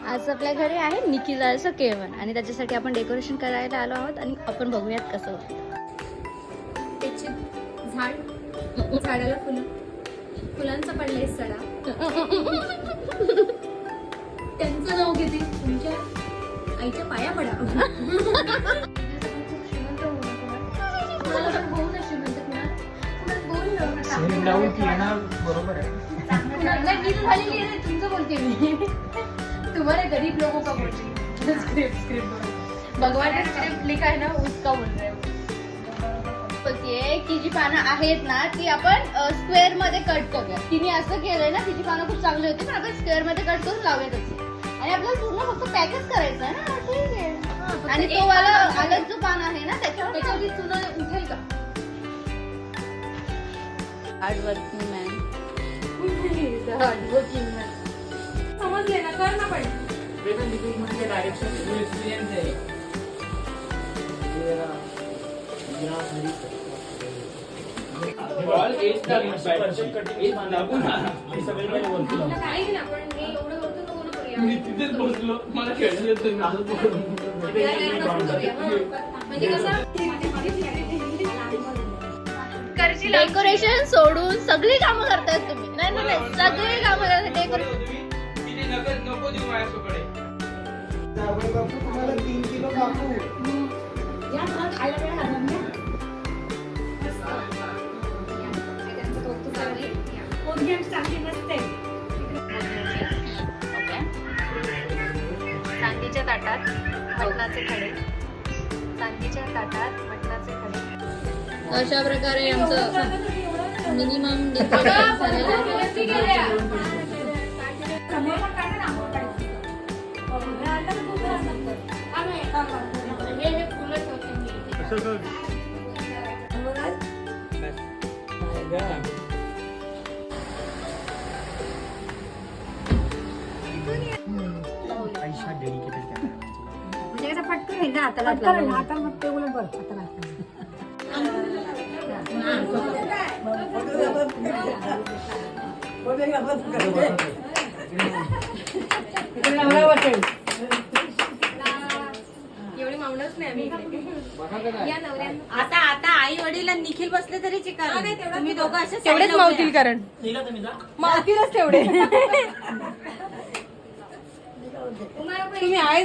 आज आपल्या घरी आहे निखिलाचं केळवण आणि त्याच्यासाठी आपण डेकोरेशन करायला आलो आहोत आणि आपण बघूयात कसं होतं. त्याची झाडाला फुलांचा पडलाय सडा. त्यांचं नाव किती तुमच्या आईच्या पाया पडा. तुमचं बोलते मी. तुम्हाला गरीब लोगों का बोलते. स्क्रिप्ट भगवान स्क्रिप्ट लिखा है ना उसका बोल रहे बोलतीये की जी पानं आहेत ना ती आपण स्क्वेअर मध्ये कट करूया. तिने असं केलंय ना, तिची पानं खूप चांगली होती पण आपण स्क्वेअर मध्ये कट करून लावूया तशी. आणि आपल्याला पूर्ण फक्त पॅकच करायचं आहे ना. ठीक आहे. आणि तो वाला अलग जो पान आहे ना त्याच्यावरती चुना उठेल का? Hard working man. Hard working man. समजले ना, कर ना पण. डेकोरेशन सोडून सगळी कामं करतायत तुम्ही. नाही नाही सगळी कामं करताय. डेकोरेशन नको देऊ माझ्याकडे. तुम्हाला 3 किलो कापू. चांदीच्या ताटात मटणाचे खडे. चांदीच्या ताटात मटणाचे खडे. अशा प्रकारे आमचं मिनिमम डेकोरेशन झालेलं आहे. पटकन एकदा हाताला मग ते उलट बरं हाताला. एवढी मावणच नाही आम्ही. आता आता आई वडील निखिल बसले तरी चिकार तुम्ही दोघं असे तेवढेच मावतील कारण मावतीलच तेवढे. तुम्ही आहे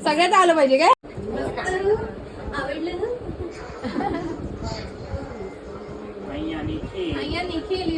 सगळ्यात आलं पाहिजे काय. आवडलं ना. निखिल